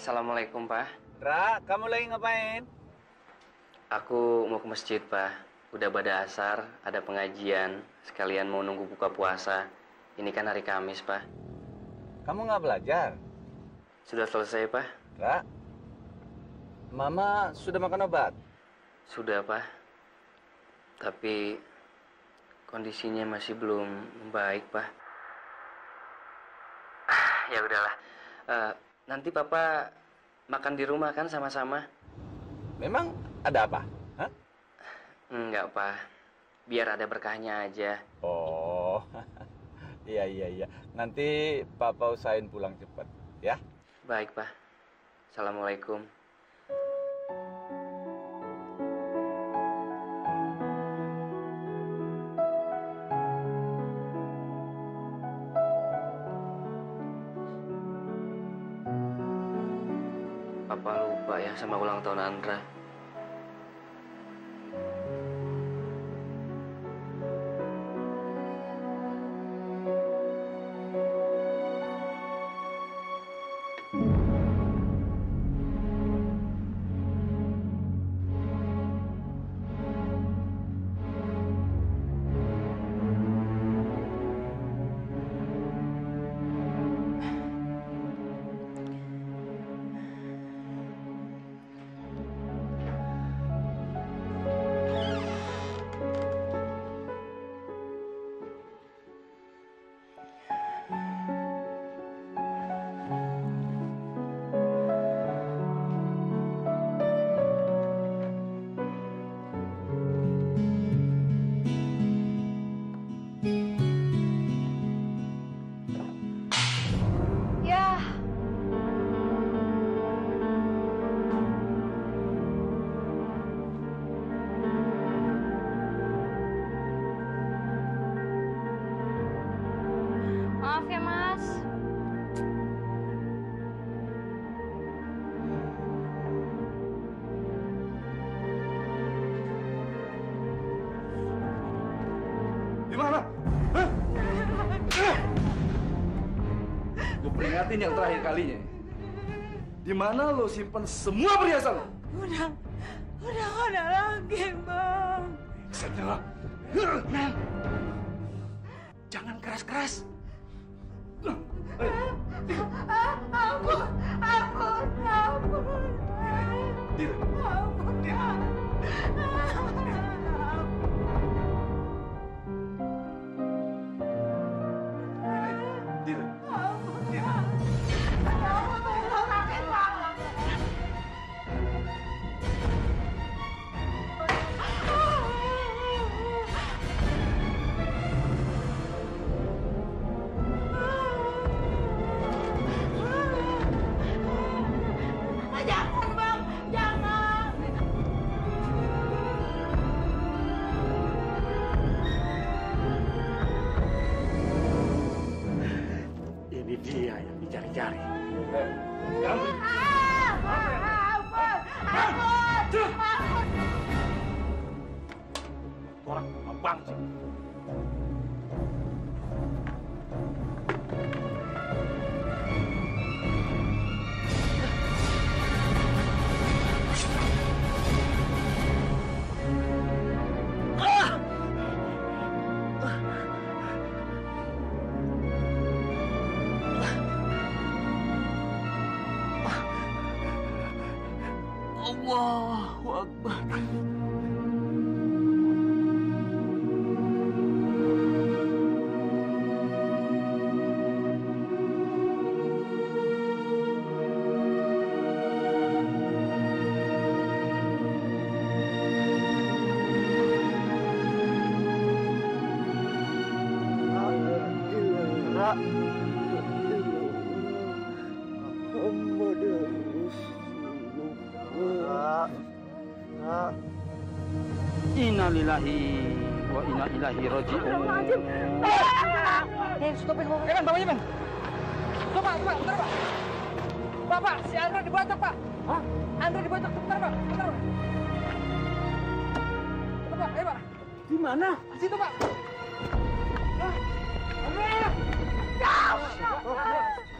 Assalamualaikum, Pak. Ra, kamu lagi ngapain? Aku mau ke masjid, Pak. Udah pada asar, ada pengajian. Sekalian mau nunggu buka puasa. Ini kan hari Kamis, Pak. Kamu nggak belajar? Sudah selesai, Pak? Ra, Mama sudah makan obat? Sudah, Pak. Tapi kondisinya masih belum baik, Pak. Ya udahlah. Nanti Papa makan di rumah kan sama-sama? Memang ada apa? Hah? Enggak, Pak. Biar ada berkahnya aja. Oh, iya. Nanti Papa usahain pulang cepat, ya? Baik, Pak. Assalamualaikum. Papa lupa ya sama ulang tahun Andra. Maaf ya, Mas. Di mana? Hah? Gue peringatin yang terakhir kalinya. Di mana lo simpan semua perhiasan lo? Udah nggak ada lagi, Bang. Saudara, jangan keras-keras. Ampun. Dira. Ampun. Dira. Jangan, Bang. Jangan. Ini dia yang dicari-cari. Ampun. Orang abang sih. Allahu Akbar. Inna lillahi wa inna ilaihi raji'un. Stop, Ben, bawanya, Ben. Stop, Pak, bentar, Pak. Pak, si Andra dibacok, Pak. Hah? Andra dibacok, bentar, Pak. Bentar, Pak. Pak, ayo, Pak. Di mana? Di situ, Pak.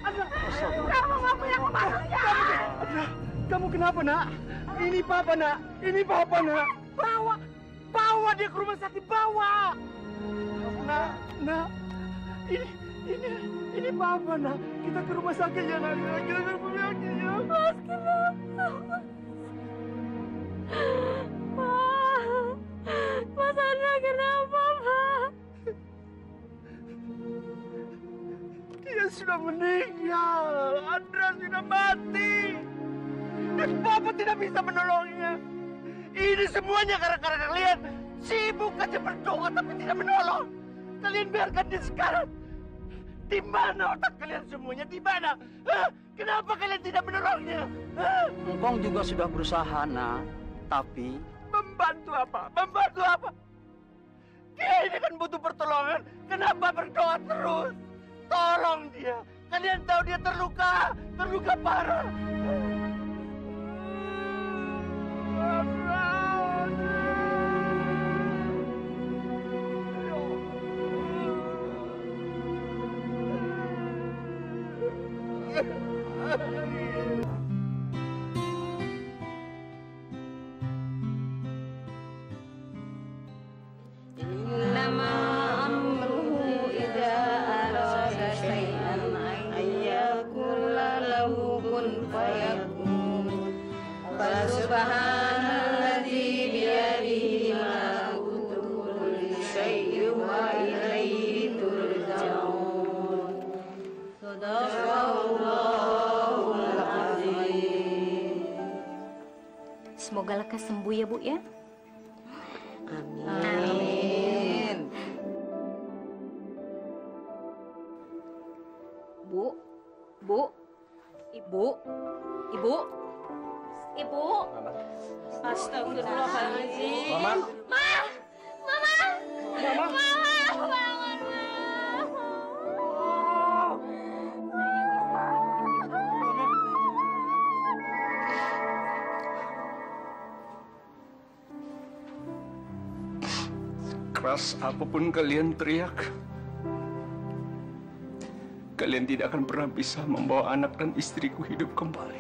Andra! Kamu nggak punya kemanusiaan! Kamu kenapa, Nak? Ini Papa, Nak. Ini Papa, Nak. Bawa dia ke rumah sakit, bawa. Nak. Ini Papa, Nak. Kita ke rumah sakit ya, Nak. Kita ke rumah sakit ya. Mas, kenapa? Mas Andra, kenapa, Pak? Dia sudah meninggal. Andra sudah mati. Dan Papa tidak bisa menolongnya. Ini semuanya gara-gara kalian. Sibuk aja berdoa tapi tidak menolong. Kalian biarkan dia sekarang. Di mana otak kalian semuanya? Di mana? Hah? Kenapa kalian tidak menolongnya? Hah? Engkong juga sudah berusaha, Nak. Tapi Membantu apa? Membantu apa? Dia ini kan butuh pertolongan. Kenapa berdoa terus? Tolong dia. Kalian tahu dia terluka. Terluka parah. Innama amruhu idza arada syai'an an yaqula lahu kun fayakun. Fasubhanalladzi biyadihi malakutu kulli syai'in wa ilaihi turja'un. Shadaqallahul azim. Semoga lekas sembuh ya, Bu ya. Amin. Ibu. Astagfirullahaladzim. Mama. Keras apapun kalian teriak, kalian tidak akan pernah bisa membawa anak dan istriku hidup kembali.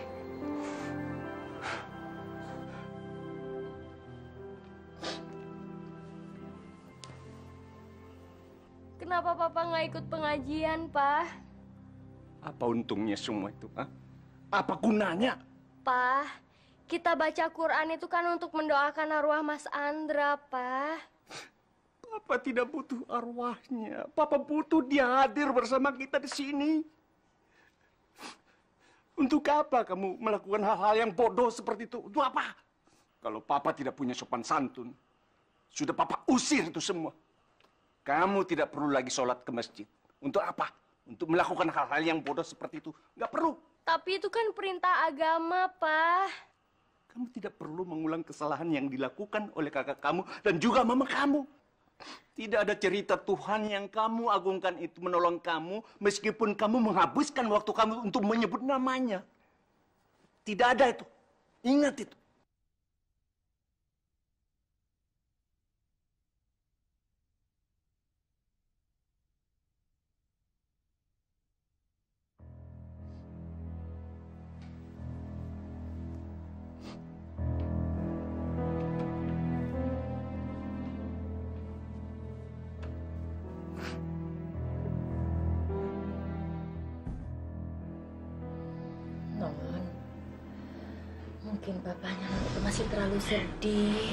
Kenapa Papa nggak ikut pengajian, Pak? Apa untungnya semua itu? Hah? Apa gunanya? Pak, kita baca Quran itu kan untuk mendoakan arwah Mas Andra, Pak. Papa tidak butuh arwahnya. Papa butuh dia hadir bersama kita di sini. Untuk apa kamu melakukan hal-hal yang bodoh seperti itu? Untuk apa? Kalau Papa tidak punya sopan santun, sudah Papa usir itu semua. Kamu tidak perlu lagi sholat ke masjid. Untuk apa? Untuk melakukan hal-hal yang bodoh seperti itu. Nggak perlu. Tapi itu kan perintah agama, Pak. Kamu tidak perlu mengulang kesalahan yang dilakukan oleh kakak kamu dan juga mama kamu. Tidak ada cerita Tuhan yang kamu agungkan itu menolong kamu meskipun kamu menghabiskan waktu kamu untuk menyebut namanya. Tidak ada itu. Ingat itu. Mungkin papanya Non itu masih terlalu sedih.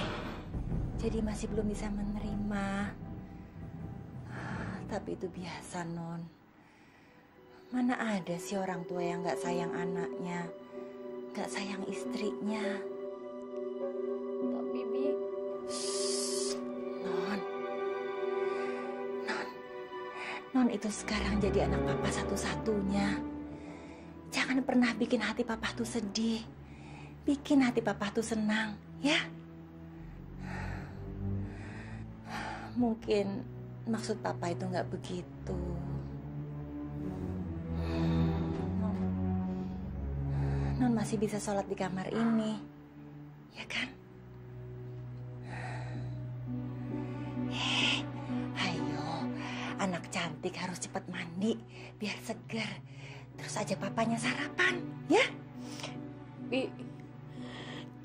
Jadi masih belum bisa menerima. Tapi itu biasa, Non. Mana ada sih orang tua yang gak sayang anaknya, gak sayang istrinya. Tapi, Bi, Non itu sekarang jadi anak papa satu-satunya. Jangan pernah bikin hati papa tuh sedih. Bikin hati papa tuh senang, ya? Mungkin maksud papa itu nggak begitu. Non masih bisa sholat di kamar ini, ya kan? Ayo, anak cantik harus cepat mandi biar segar. Terus ajak papanya sarapan, ya? Bi,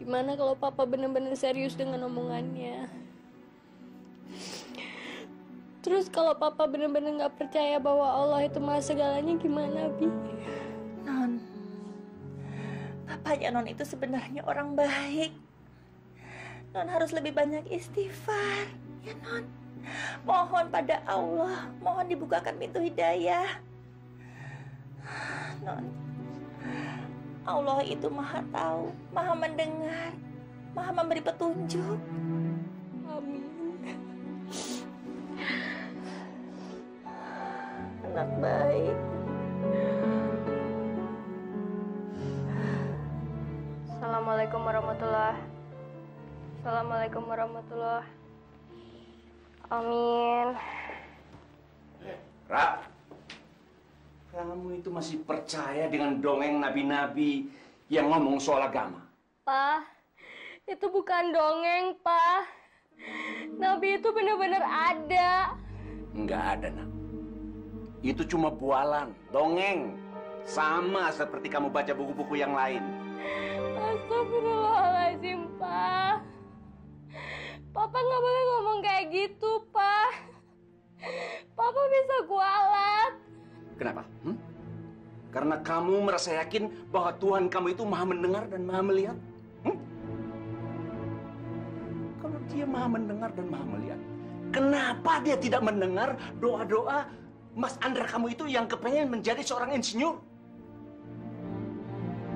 gimana kalau papa benar-benar serius dengan omongannya? Terus kalau papa benar-benar nggak percaya bahwa Allah itu maha segalanya, gimana, Bi? Non, papanya Non itu sebenarnya orang baik. Non harus lebih banyak istighfar, ya Non. Mohon pada Allah, mohon dibukakan pintu hidayah. Non, Allah itu maha tahu, maha mendengar, maha memberi petunjuk. Amin. Anak baik. Assalamualaikum warahmatullahi. Assalamualaikum warahmatullahi. Amin. Ra, kamu itu masih percaya dengan dongeng nabi-nabi yang ngomong soal agama? Pa, itu bukan dongeng, Pa. Nabi itu benar-benar ada. Enggak ada, Nak. Itu cuma bualan, dongeng. Sama seperti kamu baca buku-buku yang lain. Astagfirullahaladzim, Pa. Papa nggak boleh ngomong kayak gitu, Pa. Papa bisa kualat. Kenapa? Karena kamu merasa yakin bahwa Tuhan kamu itu maha mendengar dan maha melihat? Kalau dia maha mendengar dan maha melihat, kenapa dia tidak mendengar doa-doa Mas Andra kamu itu yang kepengen menjadi seorang insinyur?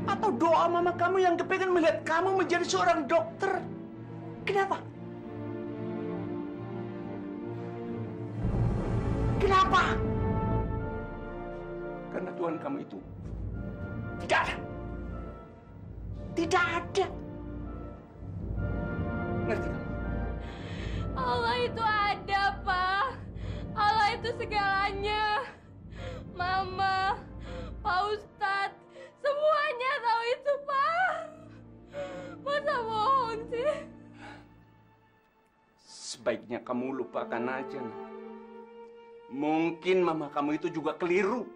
Atau doa mama kamu yang kepengen melihat kamu menjadi seorang dokter? Kenapa? Kenapa? Karena Tuhan kamu itu tidak ada. Tidak ada. Ngerti kamu? Allah itu ada, Pa. Allah itu segalanya. Mama, Pak Ustadz, semuanya tahu itu, Pa. Masa bohong sih? Sebaiknya kamu lupakan aja, Nak. Mungkin mama kamu itu juga keliru.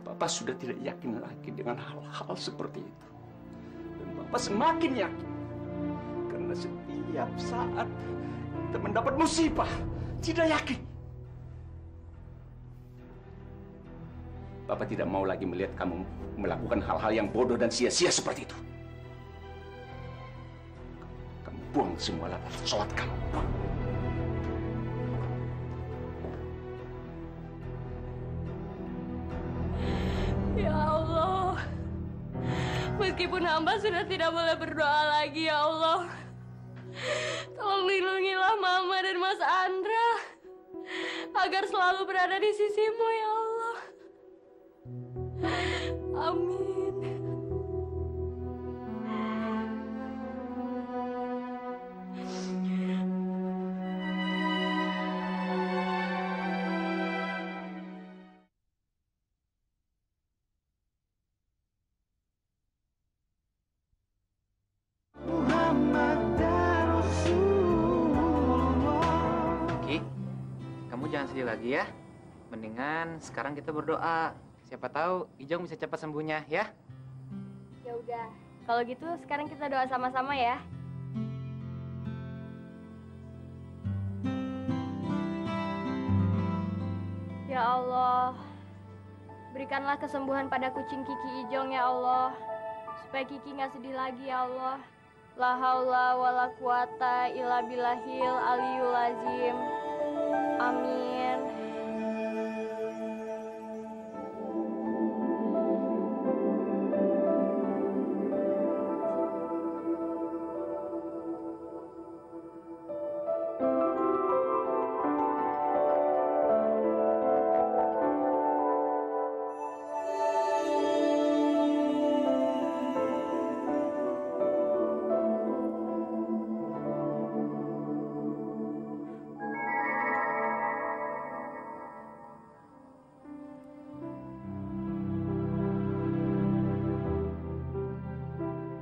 Papa sudah tidak yakin lagi dengan hal-hal seperti itu. Dan Papa semakin yakin. Karena setiap saat kita mendapat musibah, tidak yakin. Papa tidak mau lagi melihat kamu melakukan hal-hal yang bodoh dan sia-sia seperti itu. Kamu buang semua latar sholat kamu. Buang. Ya Allah, meskipun hamba sudah tidak boleh berdoa lagi, ya Allah, tolong lindungilah Mama dan Mas Andra agar selalu berada di sisimu, ya Allah. Amin. Ki, kamu jangan sedih lagi ya. Mendingan sekarang kita berdoa. Siapa tahu Ijong bisa cepat sembuhnya ya. Ya udah, kalau gitu sekarang kita doa sama-sama ya. Ya Allah, berikanlah kesembuhan pada kucing Kiki Ijong ya Allah, supaya Kiki nggak sedih lagi ya Allah. La haula wala quwata illa billahil aliyul azim. Amin.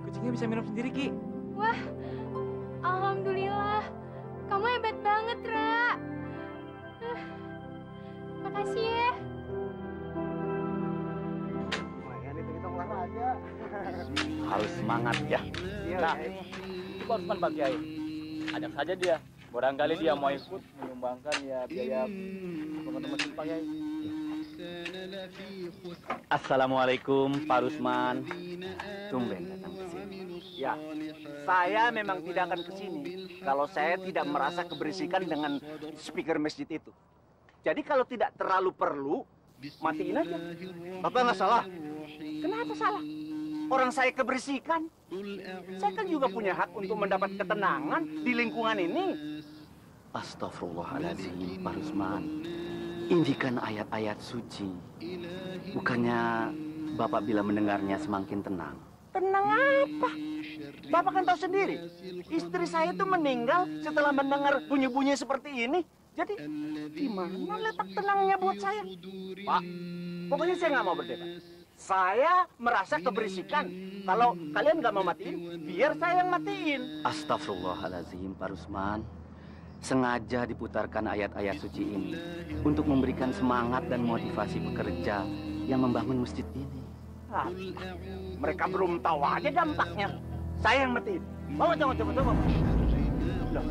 Kucingnya bisa minum sendiri, Ki. Wah, alhamdulillah. Kamu hebat banget, Ra. Makasih ya. Lumayan itu kita keluar semangat ya. Nah, itu Pak Usman Pak Kiai. Ajak saja dia. Barangkali dia mau ikut menyumbangkan ya biaya pembangunan masjid Pak Kiai. Assalamualaikum Pak Rusman. Tumben datang ke sini. Ya, saya memang tidak akan ke sini kalau saya tidak merasa keberisikan dengan speaker masjid itu. Jadi kalau tidak terlalu perlu, matiin aja. Bapak nggak salah. Kenapa salah? Orang saya keberisikan. Saya kan juga punya hak untuk mendapat ketenangan di lingkungan ini. Astagfirullahaladzim Pak Rusman. Ini kan ayat-ayat suci. Bukannya Bapak bila mendengarnya semakin tenang. Tenang apa? Bapak kan tahu sendiri, istri saya itu meninggal setelah mendengar bunyi-bunyi seperti ini. Jadi, di mana letak tenangnya buat saya? Pak, pokoknya saya nggak mau berdebat. Saya merasa keberisikan. Kalau kalian nggak mau matiin, biar saya yang matiin. Astagfirullahaladzim Pak Rusman. Sengaja diputarkan ayat-ayat suci ini untuk memberikan semangat dan motivasi pekerja yang membangun masjid ini. Ah, mereka belum tahu aja dampaknya. Saya yang matiin. Bawa, coba. Loh,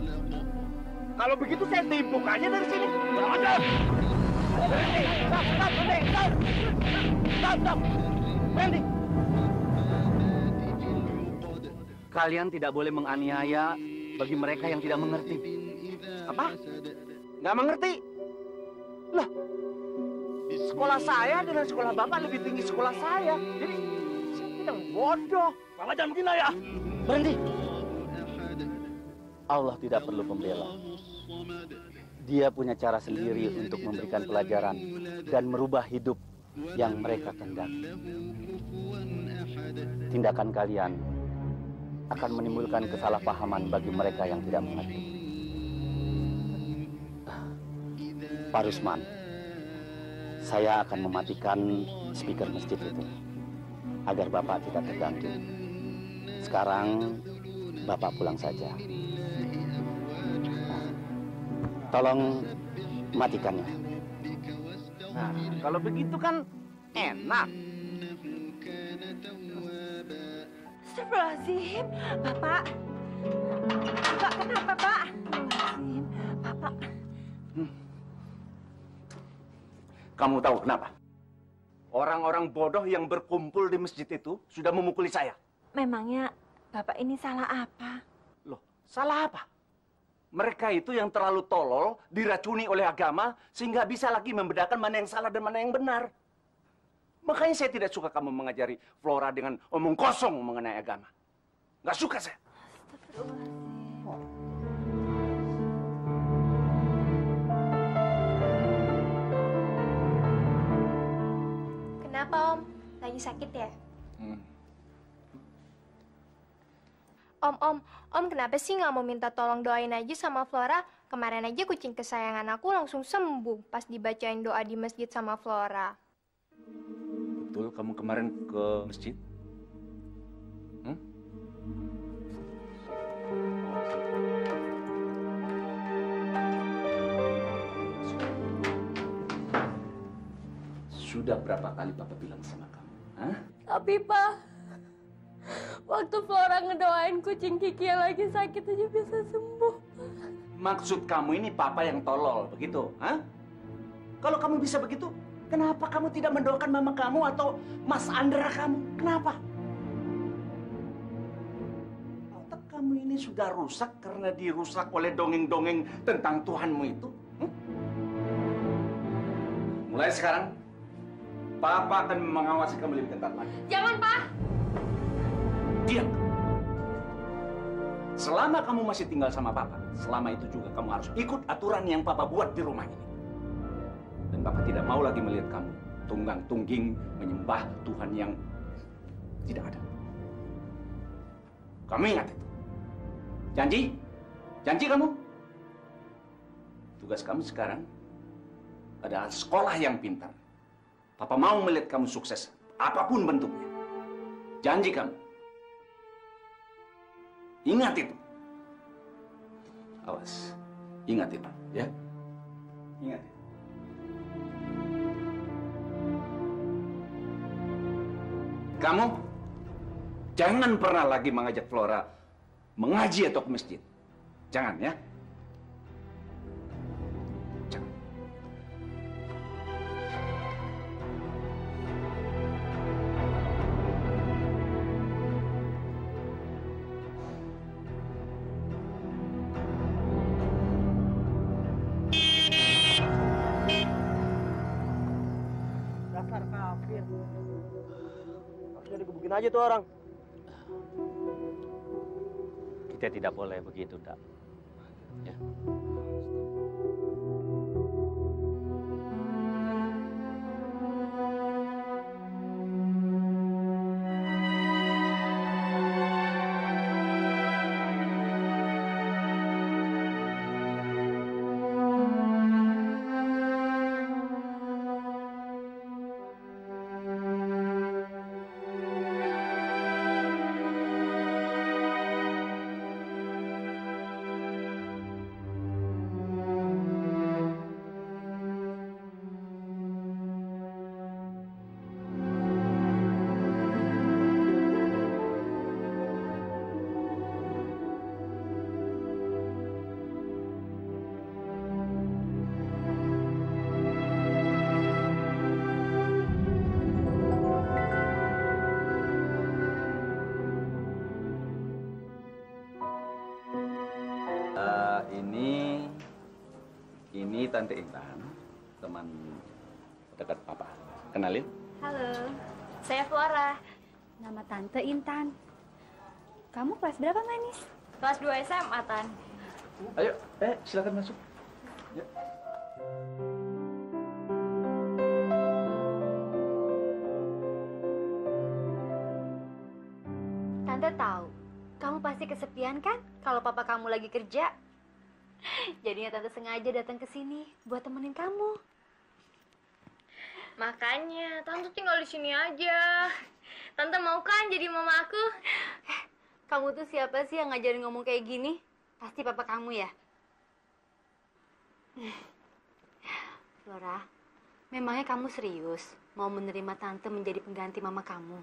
kalau begitu saya timpuk aja dari sini. Stop. Berhenti. Kalian tidak boleh menganiaya bagi mereka yang tidak mengerti. Apa? Nggak mengerti? Lah, sekolah saya dengan sekolah Bapak lebih tinggi sekolah saya. Jadi, saya tidak bodoh. Bapak jangan begini ya. Berhenti. Allah tidak perlu pembela. Dia punya cara sendiri untuk memberikan pelajaran dan merubah hidup yang mereka kehendaki. Tindakan kalian akan menimbulkan kesalahpahaman bagi mereka yang tidak mengerti. Pak Rusman, saya akan mematikan speaker masjid itu agar Bapak tidak terganggu. Sekarang Bapak pulang saja. Tolong matikannya. Nah, kalau begitu kan enak. Astagfirullahaladzim, Bapak. Bapak, kenapa, Pak? Astagfirullahaladzim, Bapak. Kamu tahu kenapa? Orang-orang bodoh yang berkumpul di masjid itu sudah memukuli saya. Memangnya Bapak ini salah apa? Loh, salah apa? Mereka itu yang terlalu tolol, diracuni oleh agama, sehingga bisa lagi membedakan mana yang salah dan mana yang benar. Makanya saya tidak suka kamu mengajari Flora dengan omong kosong mengenai agama. Nggak suka saya. Astagfirullahaladzim. Kenapa, Om? Lagi sakit ya? Om, kenapa sih nggak mau minta tolong doain aja sama Flora? Kemarin aja kucing kesayangan aku langsung sembuh pas dibacain doa di masjid sama Flora. Betul kamu kemarin ke masjid? Sudah berapa kali Papa bilang sama kamu? Hah? Tapi, Pak, waktu Flora ngedoain kucing Kiki yang lagi sakit aja bisa sembuh. Maksud kamu ini Papa yang tolol, begitu? Hah? Kalau kamu bisa begitu, kenapa kamu tidak mendoakan mama kamu atau Mas Andra kamu? Kenapa? Otak kamu ini sudah rusak karena dirusak oleh dongeng-dongeng tentang Tuhanmu itu. Mulai sekarang, Papa akan mengawasi kamu lebih ketat lagi. Jangan, Pak! Diam. Selama kamu masih tinggal sama Papa, selama itu juga kamu harus ikut aturan yang Papa buat di rumah ini. Dan Papa tidak mau lagi melihat kamu tunggang-tungging menyembah Tuhan yang tidak ada. Kamu ingat itu? Janji? Janji kamu? Tugas kamu sekarang adalah sekolah yang pintar. Papa mau melihat kamu sukses, apapun bentuknya. Janji kamu. Ingat itu. Awas. Ingat itu, ya. Ingat itu. Kamu Jangan pernah lagi mengajak Flora mengaji atau ke masjid. Jangan ya. Jangan. Dasar kafir. Harusnya digebukin aja tuh orang. Kita tidak boleh begitu, Dak. Ya. Ini Tante Intan, teman dekat Papa. Kenalin? Halo, saya Flora. Nama Tante Intan. Kamu kelas berapa, Manis? Kelas 2 SMA, Tan. Ayo, silakan masuk. Ya. Tante tahu, kamu pasti kesepian kan kalau papa kamu lagi kerja. Jadinya tante sengaja datang ke sini buat temenin kamu. Makanya, Tante tinggal di sini aja. Tante mau kan jadi mama aku? Kamu tuh siapa sih yang ngajarin ngomong kayak gini? Pasti papa kamu ya? Flora, memangnya kamu serius mau menerima tante menjadi pengganti mama kamu?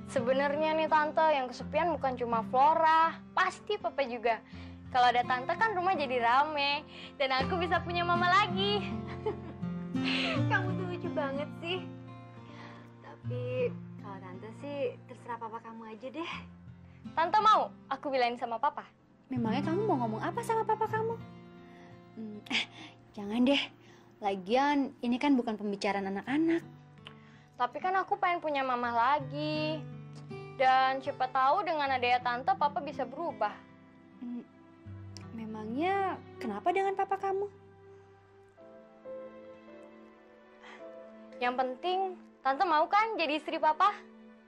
Sebenarnya nih Tante, yang kesepian bukan cuma Flora, pasti Papa juga. Kalau ada Tante kan rumah jadi rame, dan aku bisa punya mama lagi. Kamu tuh lucu banget sih. Tapi kalau Tante sih terserah papa kamu aja deh. Tante mau aku bilangin sama Papa? Memangnya kamu mau ngomong apa sama papa kamu? Jangan deh. Lagian ini kan bukan pembicaraan anak-anak. Tapi kan aku pengen punya mama lagi. Dan siapa tahu dengan adanya Tante, Papa bisa berubah. Memangnya kenapa dengan papa kamu? Yang penting, Tante mau kan jadi istri Papa?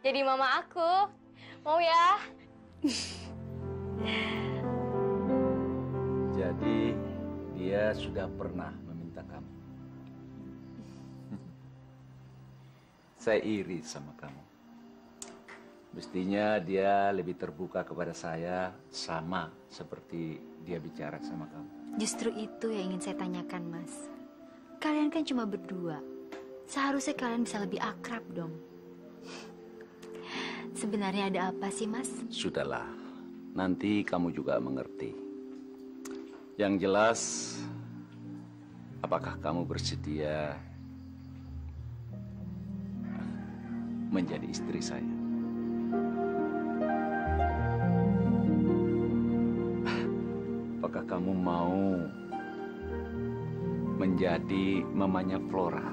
Jadi mama aku. Mau ya? Jadi dia sudah pernah meminta kamu. Saya iri sama kamu. Mestinya dia lebih terbuka kepada saya sama seperti dia bicara sama kamu. Justru itu yang ingin saya tanyakan, Mas. Kalian kan cuma berdua. Seharusnya kalian bisa lebih akrab dong. Sebenarnya ada apa sih, Mas? Sudahlah, nanti kamu juga mengerti. Yang jelas, apakah kamu bersedia menjadi istri saya? Apakah kamu mau menjadi mamanya Flora?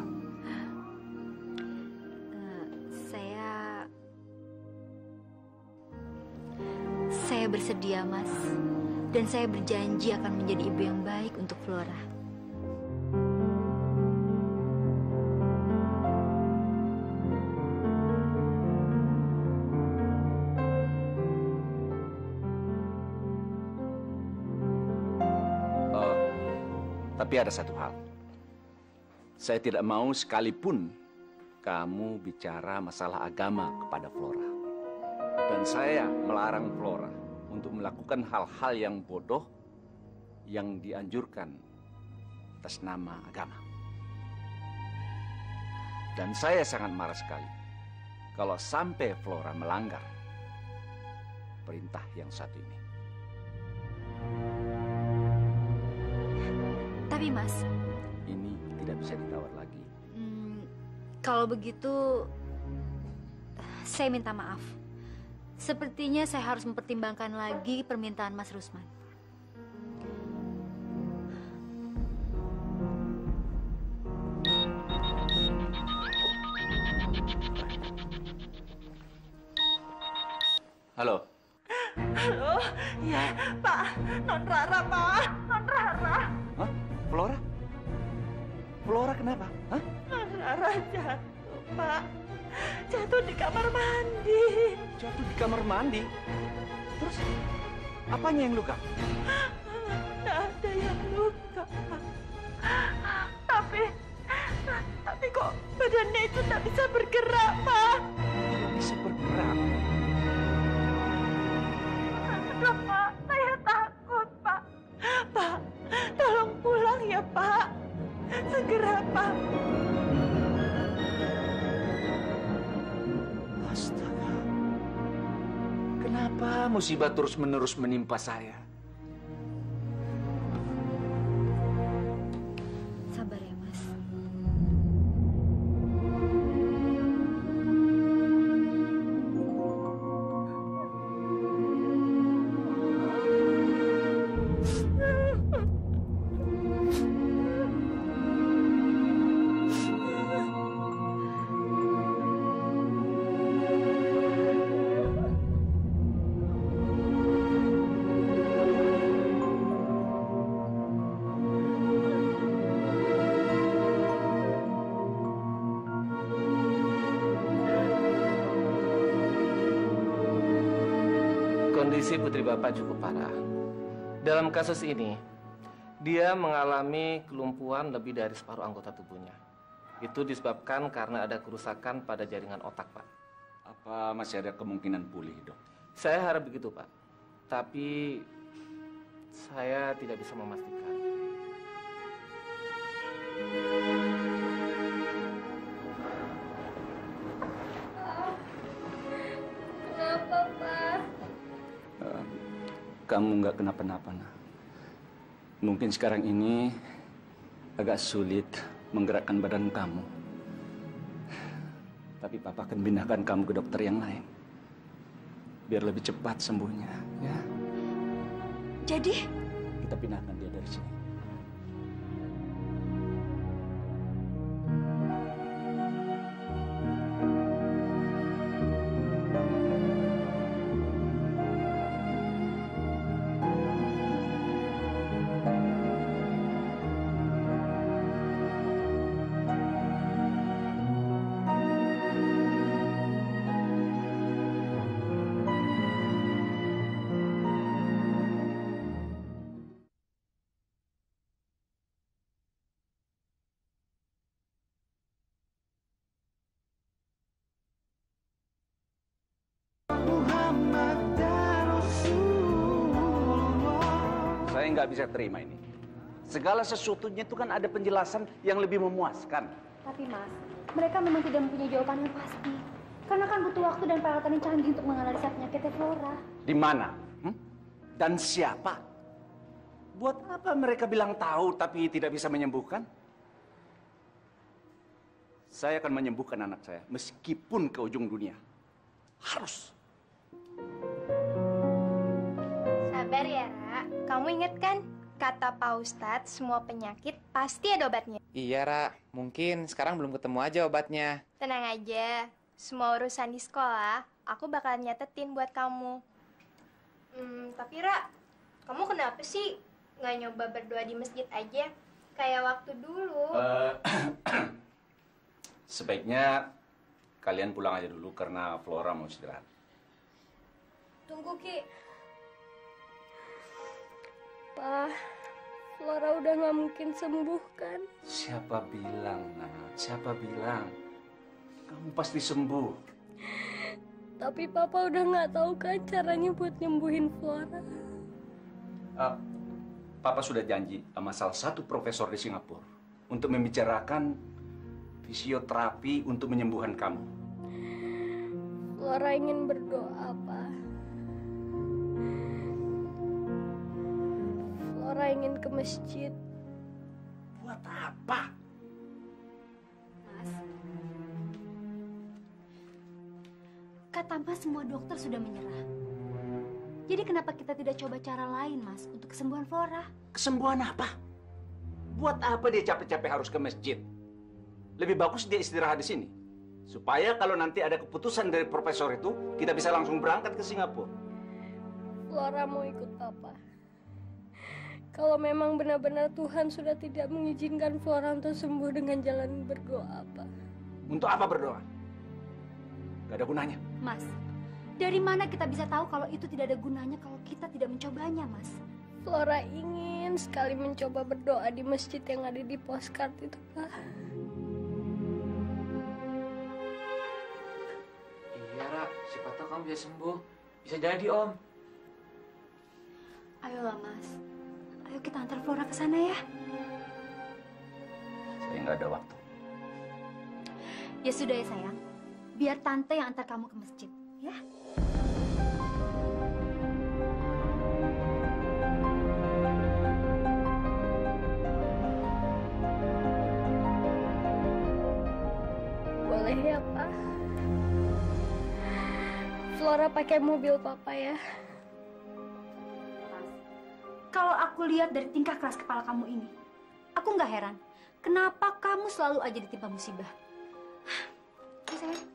Saya bersedia, Mas. Dan saya berjanji akan menjadi ibu yang baik untuk Flora. Tapi ada satu hal. Saya tidak mau sekalipun kamu bicara masalah agama kepada Flora. Dan saya melarang Flora untuk melakukan hal-hal yang bodoh yang dianjurkan atas nama agama. Dan saya sangat marah sekali kalau sampai Flora melanggar perintah yang satu ini. Tapi Mas, Ini tidak bisa ditawar lagi. kalau begitu saya minta maaf. Sepertinya saya harus mempertimbangkan lagi permintaan Mas Rusman. Halo. Halo, ya Pak, Non Rara Pak, Non Rara. Hah? Flora? Flora kenapa? Hah? Non Rara jatuh Pak, jatuh di kamar mandi. Jatuh di kamar mandi? Terus apanya yang luka? Nggak ada yang luka Pak. Tapi kok badannya itu tak bisa bergerak Pak. Tidak bisa bergerak. Aduh Pak, saya takut Pak. Pak, tolong pulang ya Pak. Segera Pak. Astaga. Kenapa musibah terus-menerus menimpa saya? Sabar ya Mas. Kondisi putri Bapak cukup parah. Dalam kasus ini, dia mengalami kelumpuhan lebih dari separuh anggota tubuhnya. Itu disebabkan karena ada kerusakan pada jaringan otak, Pak. Apa masih ada kemungkinan pulih, Dok? Saya harap begitu, Pak. Tapi saya tidak bisa memastikan. Kenapa, Pak? Kamu nggak kenapa-napa, nah. Mungkin sekarang ini agak sulit menggerakkan badan kamu. Tapi Papa akan pindahkan kamu ke dokter yang lain. Biar lebih cepat sembuhnya, ya. Jadi? Kita pindahkan dia dari sini. Saya nggak bisa terima ini. Segala sesuatunya itu kan ada penjelasan yang lebih memuaskan. Tapi Mas, mereka memang tidak mempunyai jawaban yang pasti. Karena kan butuh waktu dan peralatan yang canggih untuk menganalisa penyakitnya Flora. Di mana? Dan siapa? Buat apa mereka bilang tahu tapi tidak bisa menyembuhkan? Saya akan menyembuhkan anak saya meskipun ke ujung dunia. Harus. Sabar ya, Ra. Kamu inget kan? Kata Pak Ustadz, semua penyakit pasti ada obatnya. Iya, Ra. Mungkin sekarang belum ketemu aja obatnya. Tenang aja. Semua urusan di sekolah, aku bakalan nyatetin buat kamu. Tapi Ra, kamu kenapa sih nggak nyoba berdoa di masjid aja? Kayak waktu dulu. Sebaiknya kalian pulang aja dulu karena Flora mau istirahat. Tunggu, Ki. Pak, Flora udah nggak mungkin sembuh kan? Siapa bilang, nak? Siapa bilang? Kamu pasti sembuh. Tapi Papa udah nggak tahu kan caranya buat nyembuhin Flora. Papa sudah janji sama salah satu profesor di Singapura untuk membicarakan fisioterapi untuk menyembuhkan kamu. Flora ingin berdoa, Pak. Flora ingin ke masjid. Buat apa? Mas, kata Mas semua dokter sudah menyerah. Jadi kenapa kita tidak coba cara lain, Mas, untuk kesembuhan Flora? Kesembuhan apa? Buat apa dia capek-capek harus ke masjid? Lebih bagus dia istirahat di sini. Supaya kalau nanti ada keputusan dari profesor itu, kita bisa langsung berangkat ke Singapura. Flora mau ikut Papa. Kalau memang benar-benar Tuhan sudah tidak mengizinkan Flora untuk sembuh dengan jalan berdoa, Pak. Untuk apa berdoa? Gak ada gunanya. Mas, dari mana kita bisa tahu kalau itu tidak ada gunanya kalau kita tidak mencobanya, Mas? Flora ingin sekali mencoba berdoa di masjid yang ada di postcard itu, Pak. Iya, Ra. Siapa tahu kamu bisa sembuh. Bisa jadi, Om. Ayolah, Mas. Ayo kita antar Flora ke sana ya. Saya nggak ada waktu. Ya sudah ya, sayang. Biar tante yang antar kamu ke masjid, ya. Boleh ya, Pak? Flora pakai mobil Papa ya. Kalau aku lihat dari tingkah keras kepala kamu ini, aku nggak heran. Kenapa kamu selalu aja ditimpa musibah? Ya, sayang.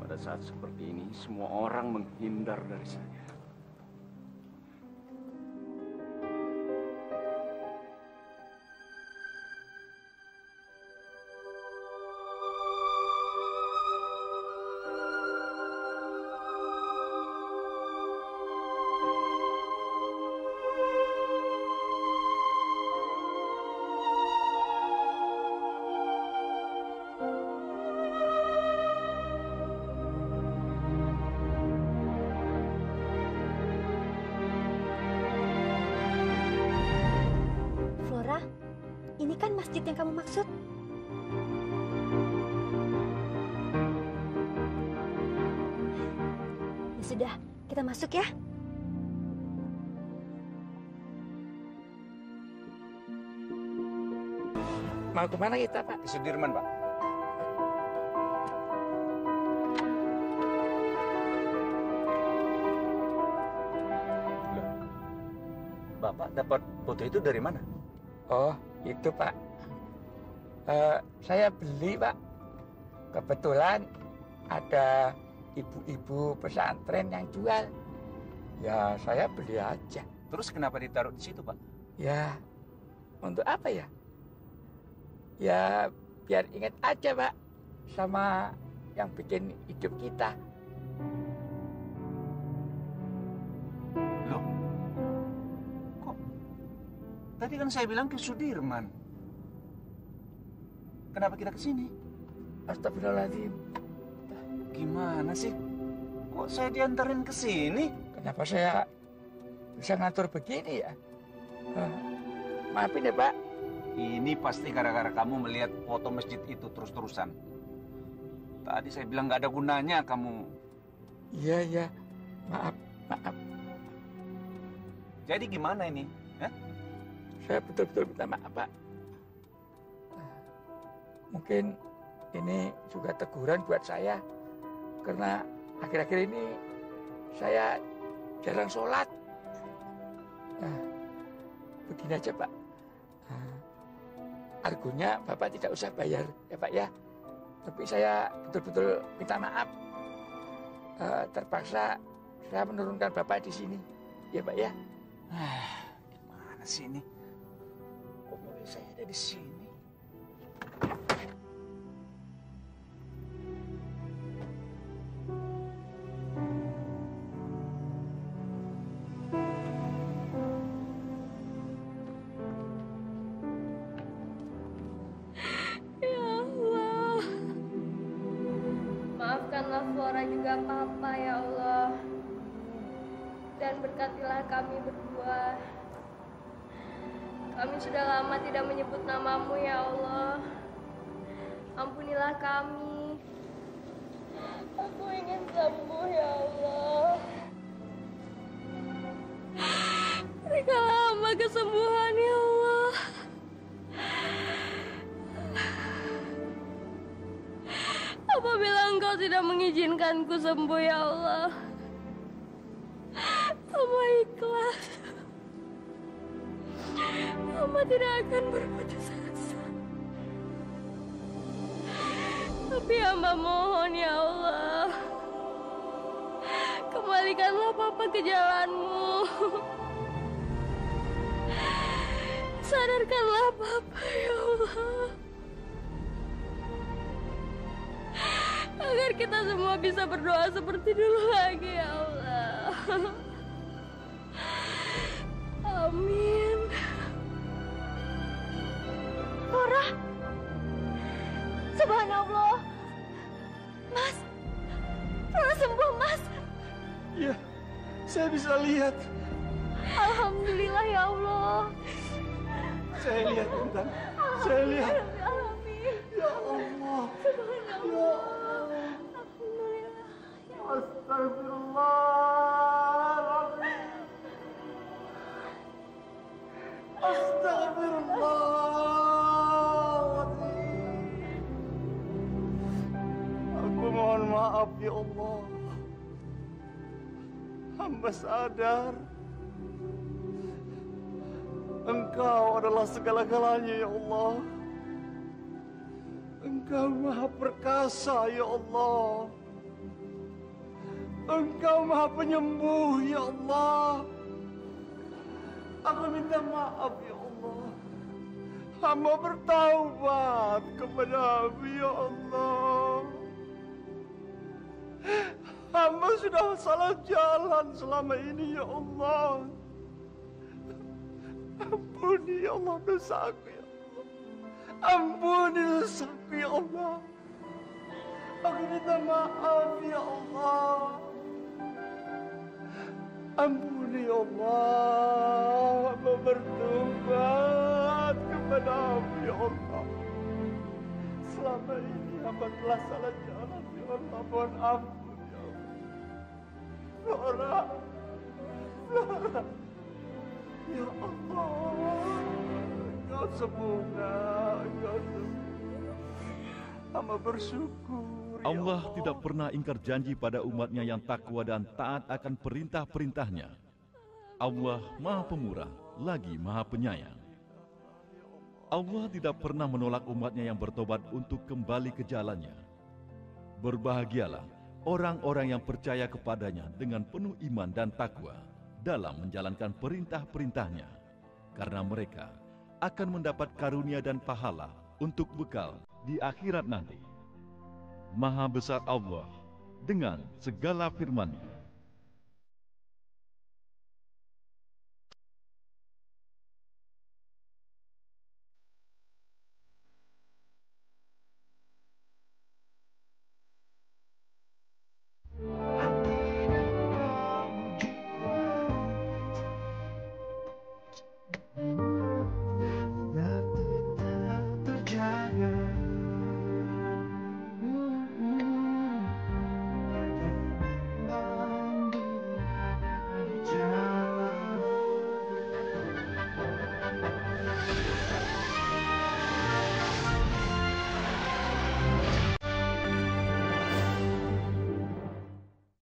Pada saat seperti ini, semua orang menghindar dari saya. Flora, ini kan masjid yang kamu maksud? Ya sudah, kita masuk ya. Mau kemana kita, Pak? Ke Sudirman, Pak. Loh, Bapak dapat foto itu dari mana? Oh, itu Pak. Saya beli Pak. Kebetulan ada ibu-ibu pesantren yang jual. Ya, saya beli aja. Terus kenapa ditaruh di situ, Pak? Ya, untuk apa ya? Ya, biar ingat aja Pak. Sama yang bikin hidup kita. Loh, kok tadi kan saya bilang ke Sudirman. Kenapa kita ke sini? Astagfirullahaladzim. Gimana sih? Kok saya diantarin ke sini? Kenapa saya bisa ngatur begini ya? Maafin ya Pak. Ini pasti gara-gara kamu melihat foto masjid itu terus-terusan. Tadi saya bilang nggak ada gunanya kamu. Iya, iya. Maaf, maaf. Jadi gimana ini? Saya betul-betul minta maaf, Pak. Mungkin ini juga teguran buat saya. Karena akhir-akhir ini saya jarang sholat. Nah, begini aja, Pak. Argunya Bapak tidak usah bayar, ya Pak ya. Tapi saya betul-betul minta maaf. Terpaksa saya menurunkan Bapak di sini, ya Pak ya. Gimana sih ini? Kok mobil saya ada di sini? Allah. Dan berkatilah kami berdua. Kami sudah lama tidak menyebut namamu ya Allah. Ampunilah kami. Aku ingin sembuh ya Allah. Berikanlah hamba kesembuhan ya Allah. Apabila Engkau tidak mengizinkanku sembuh ya Allah, hamba ikhlas. Hamba tidak akan berputus asa. Tapi hamba mohon ya Allah, kembalikanlah Papa ke jalanmu. Sadarkanlah Papa ya Allah, agar kita semua bisa berdoa seperti dulu lagi ya Allah. Amin. Flora, subhanallah. Mas, Flora sembuh, Mas. Iya, saya bisa lihat. Alhamdulillah ya Allah. Saya lihat, Intan. Saya lihat. Amin. Ya Allah. Subhanallah. Alhamdulillah. Astagfirullahaladzim. Astagfirullahaladzim. Aku mohon maaf ya Allah. Hamba sadar Engkau adalah segala-galanya ya Allah. Engkau maha perkasa ya Allah. Engkau maha penyembuh ya Allah. Aku minta maaf ya Allah. Hamba bertaubat kepada-Mu ya Allah. Hamba sudah salah jalan selama ini ya Allah. Ampuni ya Allah dosaku ya Allah. Ampuni dosaku ya Allah. Aku minta maaf ya Allah. Ampuni ya Allah. Hamba bertobat kepada-Mu ya Allah. Selama ini hamba telah salah jalan ya Allah. Mohon ampun ya Allah. Flora, Flora. Ya Allah, Engkau sembuhkan, Engkau sembuh. Hamba bersyukur. Allah tidak pernah ingkar janji pada umatnya yang takwa dan taat akan perintah-perintahnya. Allah Maha Pemurah, lagi Maha Penyayang. Allah tidak pernah menolak umatnya yang bertobat untuk kembali ke jalannya. Berbahagialah orang-orang yang percaya kepadanya dengan penuh iman dan takwa dalam menjalankan perintah-perintahnya, karena mereka akan mendapat karunia dan pahala untuk bekal di akhirat nanti. Maha besar Allah dengan segala firman-Nya.